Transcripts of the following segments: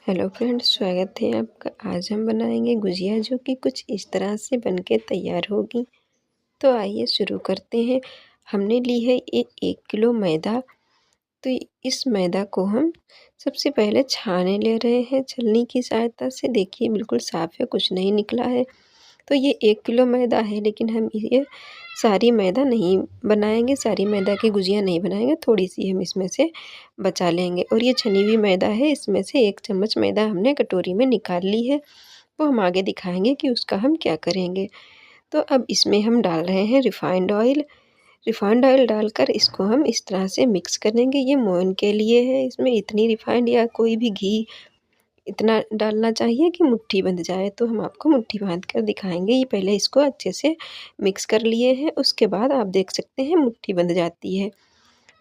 Hello friends, स्वागत है आपका। आज हम बनाएंगे गुजिया जो कि कुछ इस तरह से बनके तैयार होगी। तो आइए शुरू करते हैं। हमने ली है ये 1 किलो मैदा। तो इस मैदा को हम सबसे पहले छाने ले रहे हैं छलनी की सहायता से। देखिए बिल्कुल साफ़ है, कुछ नहीं निकला है। तो ये 1 किलो मैदा है, लेकिन हम ये सारी मैदा नहीं बनाएंगे, सारी मैदा की गुजिया नहीं बनाएंगे, थोड़ी सी हम इसमें से बचा लेंगे। और ये छनी हुई मैदा है, इसमें से 1 चम्मच मैदा हमने कटोरी में निकाल ली है। वो हम आगे दिखाएंगे कि उसका हम क्या करेंगे। तो अब इसमें हम डाल रहे हैं रिफ़ाइंड ऑयल। रिफ़ाइंड ऑयल डालकर इसको हम इस तरह से मिक्स करेंगे। ये मोयन के लिए है, इसमें इतनी रिफ़ाइंड या कोई भी घी इतना डालना चाहिए कि मुट्ठी बंध जाए। तो हम आपको मुट्ठी बांध कर दिखाएंगे। ये पहले इसको अच्छे से मिक्स कर लिए हैं, उसके बाद आप देख सकते हैं मुट्ठी बंध जाती है।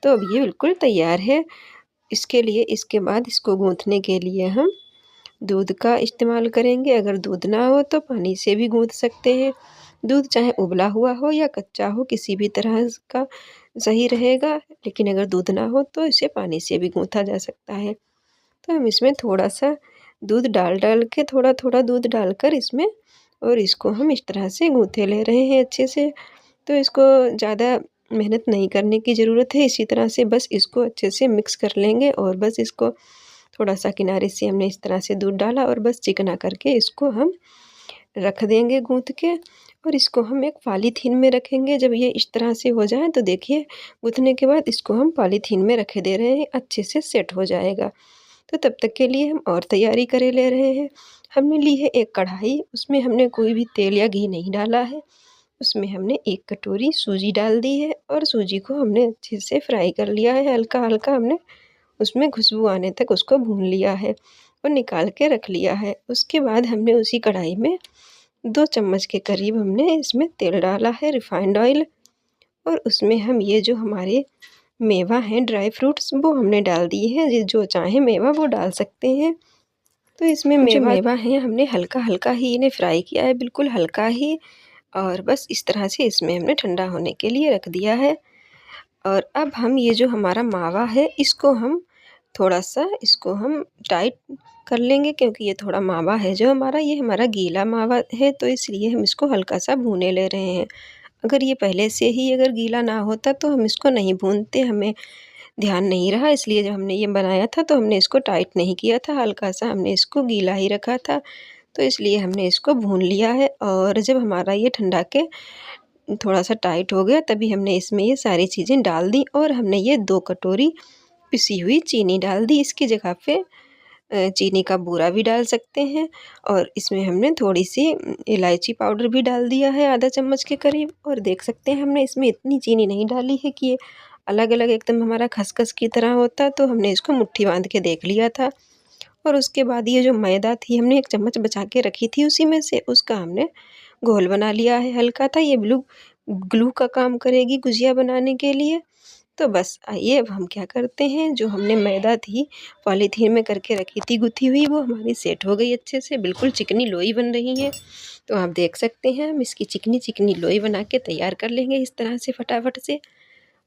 तो अब ये बिल्कुल तैयार है। इसके लिए इसके बाद इसको गूँथने के लिए हम दूध का इस्तेमाल करेंगे। अगर दूध ना हो तो पानी से भी गूँथ सकते हैं। दूध चाहे उबला हुआ हो या कच्चा हो, किसी भी तरह का सही रहेगा। लेकिन अगर दूध ना हो तो इसे पानी से भी गूँथा जा सकता है। तो हम इसमें थोड़ा-सा दूध डाल के थोड़ा-थोड़ा दूध डालकर इसमें, और इसको हम इस तरह से गूँथे ले रहे हैं अच्छे से। तो इसको ज़्यादा मेहनत नहीं करने की ज़रूरत है। इसी तरह से बस इसको अच्छे से मिक्स कर लेंगे, और बस इसको थोड़ा-सा किनारे से हमने इस तरह से दूध डाला और बस चिकना करके इसको हम रख देंगे गूँथ के। और इसको हम एक पॉलीथीन में रखेंगे। जब ये इस तरह से हो जाए तो देखिए गूँथने के बाद इसको हम पॉलीथीन में रखे दे रहे हैं, अच्छे से सेट हो जाएगा। तो तब तक के लिए हम और तैयारी करे ले रहे हैं। हमने ली है एक कढ़ाई, उसमें हमने कोई भी तेल या घी नहीं डाला है। उसमें हमने 1 कटोरी सूजी डाल दी है, और सूजी को हमने अच्छे से फ्राई कर लिया है। हल्का-हल्का हमने उसमें खुशबू आने तक उसको भून लिया है और निकाल के रख लिया है। उसके बाद हमने उसी कढ़ाई में 2 चम्मच के करीब हमने इसमें तेल डाला है, रिफ़ाइंड ऑयल। और उसमें हम ये जो हमारे मेवा हैं, ड्राई फ्रूट्स, वो हमने डाल दिए हैं। ये जो चाहे मेवा वो डाल सकते हैं। तो इसमें जो मेवा है हमने हल्का-हल्का ही इन्हें फ्राई किया है, बिल्कुल हल्का ही। और बस इस तरह से इसमें हमने ठंडा होने के लिए रख दिया है। और अब हम ये जो हमारा मावा है, इसको हम थोड़ा-सा इसको हम टाइट कर लेंगे, क्योंकि ये थोड़ा मावा है जो हमारा, ये हमारा गीला मावा है, तो इसलिए हम इसको हल्का-सा भूने ले रहे हैं। अगर ये पहले से ही अगर गीला ना होता तो हम इसको नहीं भूनते, हमें ध्यान नहीं रहा, इसलिए जब हमने ये बनाया था तो हमने इसको टाइट नहीं किया था, हल्का-सा हमने इसको गीला ही रखा था। तो इसलिए हमने इसको भून लिया है। और जब हमारा ये ठंडा के थोड़ा-सा टाइट हो गया, तभी हमने इसमें ये सारी चीज़ें डाल दी, और हमने ये 2 कटोरी पिसी हुई चीनी डाल दी। इसकी जगह पे चीनी का बूरा भी डाल सकते हैं। और इसमें हमने थोड़ी-सी इलायची पाउडर भी डाल दिया है, आधा चम्मच के करीब। और देख सकते हैं हमने इसमें इतनी चीनी नहीं डाली है कि ये अलग-अलग एकदम हमारा खसखस की तरह होता, तो हमने इसको मुट्ठी बाँध के देख लिया था। और उसके बाद ये जो मैदा थी, हमने 1 चम्मच बचा के रखी थी उसी में से, उसका हमने घोल बना लिया है हल्का था। ये ग्लू का काम करेगी गुजिया बनाने के लिए। तो बस आइए अब हम क्या करते हैं, जो हमने मैदा थी पॉलीथीन में करके रखी थी गुथी हुई, वो हमारी सेट हो गई अच्छे से, बिल्कुल चिकनी लोई बन रही है। तो आप देख सकते हैं हम इसकी चिकनी-चिकनी लोई बना के तैयार कर लेंगे इस तरह से फटाफट से।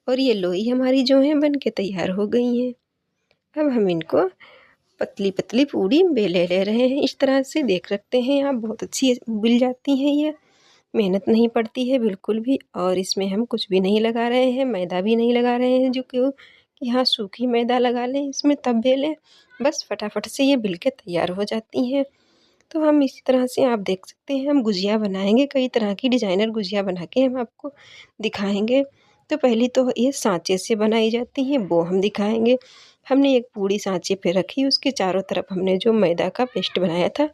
और ये लोई हमारी जो है बन के तैयार हो गई हैं। अब हम इनको पतली-पतली पूड़ी बेले ले रहे हैं। इस तरह से देख सकते हैं आप, बहुत अच्छी बिल जाती हैं ये, मेहनत नहीं पड़ती है बिल्कुल भी। और इसमें हम कुछ भी नहीं लगा रहे हैं, मैदा भी नहीं लगा रहे हैं जो कि हाँ सूखी मैदा लगा लें इसमें तब बेलें। बस फटाफट से ये बिल के तैयार हो जाती हैं। तो हम इसी तरह से आप देख सकते हैं हम गुजिया बनाएँगे, कई तरह की डिज़ाइनर गुजिया बना के हम आपको दिखाएँगे। तो पहली तो ये साँचे से बनाई जाती हैं, वो हम दिखाएँगे। हमने एक पूड़ी साँचे पे रखी, उसके चारों तरफ हमने जो मैदा का पेस्ट बनाया था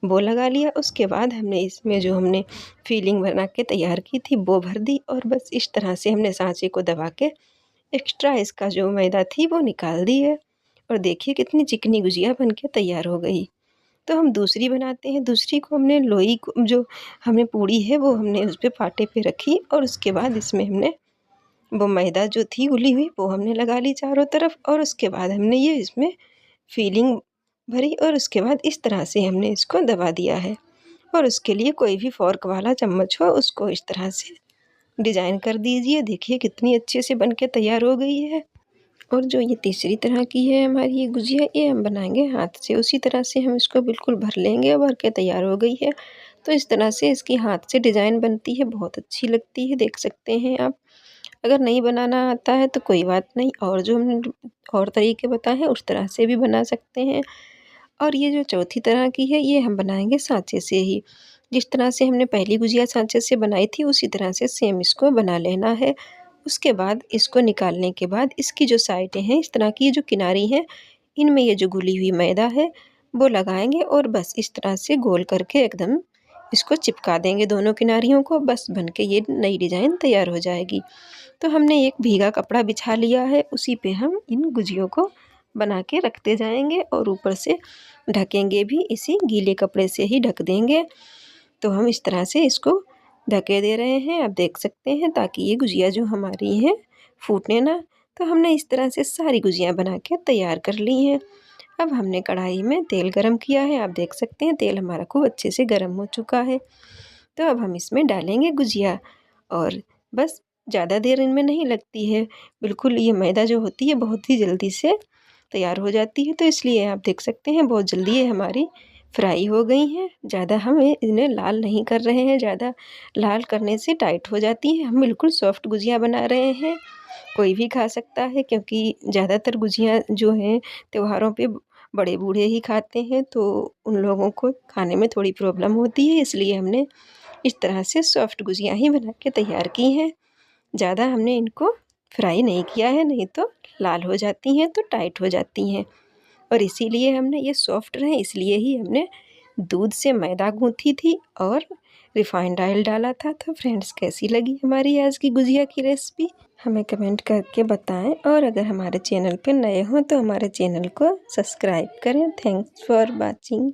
वो लगा लिया। उसके बाद हमने इसमें जो हमने फिलिंग बना के तैयार की थी वो भर दी, और बस इस तरह से हमने साँचे को दबा के एक्स्ट्रा इसका जो मैदा थी वो निकाल दी है। और देखिए कितनी चिकनी गुजिया बन के तैयार हो गई। तो हम दूसरी बनाते हैं। दूसरी को हमने लोई को, जो हमने पूड़ी है वो हमने उस पे पाटे पे रखी, और उसके बाद इसमें हमने वो मैदा जो थी घुली हुई वो हमने लगा ली चारों तरफ। और उसके बाद हमने ये इसमें फिलिंग भरी, और उसके बाद इस तरह से हमने इसको दबा दिया है। और उसके लिए कोई भी फ़ोर्क वाला चम्मच हो उसको इस तरह से डिज़ाइन कर दीजिए। देखिए कितनी अच्छे से बन के तैयार हो गई है। और जो ये तीसरी तरह की है हमारी ये गुजिया, ये हम बनाएंगे हाथ से। उसी तरह से हम इसको बिल्कुल भर लेंगे। भर के तैयार हो गई है। तो इस तरह से इसकी हाथ से डिज़ाइन बनती है, बहुत अच्छी लगती है, देख सकते हैं आप। अगर नहीं बनाना आता है तो कोई बात नहीं, और जो हमने और तरीके बताए हैं उस तरह से भी बना सकते हैं। और ये जो चौथी तरह की है ये हम बनाएंगे सांचे से ही। जिस तरह से हमने पहली गुजिया सांचे से बनाई थी उसी तरह से सेम इसको बना लेना है। उसके बाद इसको निकालने के बाद इसकी जो साइडें हैं इस तरह की, ये जो किनारी हैं, इनमें ये जो घुली हुई मैदा है वो लगाएंगे और बस इस तरह से गोल करके एकदम इसको चिपका देंगे दोनों किनारियों को। बस बन के ये नई डिज़ाइन तैयार हो जाएगी। तो हमने एक भीगा कपड़ा बिछा लिया है, उसी पे हम इन गुजियों को बना के रखते जाएंगे और ऊपर से ढकेंगे भी, इसी गीले कपड़े से ही ढक देंगे। तो हम इस तरह से इसको ढके दे रहे हैं, आप देख सकते हैं, ताकि ये गुजिया जो हमारी हैं फूटने ना। तो हमने इस तरह से सारी गुजियाँ बना के तैयार कर ली हैं। अब हमने कढ़ाई में तेल गरम किया है, आप देख सकते हैं तेल हमारा खूब अच्छे से गरम हो चुका है। तो अब हम इसमें डालेंगे गुजिया और बस ज़्यादा देर इनमें नहीं लगती है। बिल्कुल ये मैदा जो होती है बहुत ही जल्दी से तैयार हो जाती है, तो इसलिए आप देख सकते हैं बहुत जल्दी ये हमारी फ्राई हो गई हैं। ज़्यादा हम इन्हें लाल नहीं कर रहे हैं, ज़्यादा लाल करने से टाइट हो जाती हैं। हम बिल्कुल सॉफ्ट गुजिया बना रहे हैं, कोई भी खा सकता है, क्योंकि ज़्यादातर गुजिया जो हैं त्योहारों पे बड़े बूढ़े ही खाते हैं, तो उन लोगों को खाने में थोड़ी प्रॉब्लम होती है, इसलिए हमने इस तरह से सॉफ्ट गुजिया ही बना के तैयार की हैं। ज़्यादा हमने इनको फ्राई नहीं किया है, नहीं तो लाल हो जाती हैं तो टाइट हो जाती हैं। और इसीलिए हमने ये सॉफ्ट रहे इसलिए ही हमने दूध से मैदा गूँथी थी और रिफाइंड ऑयल डाला था। तो फ्रेंड्स, कैसी लगी हमारी आज की गुजिया की रेसिपी, हमें कमेंट करके बताएं। और अगर हमारे चैनल पर नए हों तो हमारे चैनल को सब्सक्राइब करें। Thanks for watching.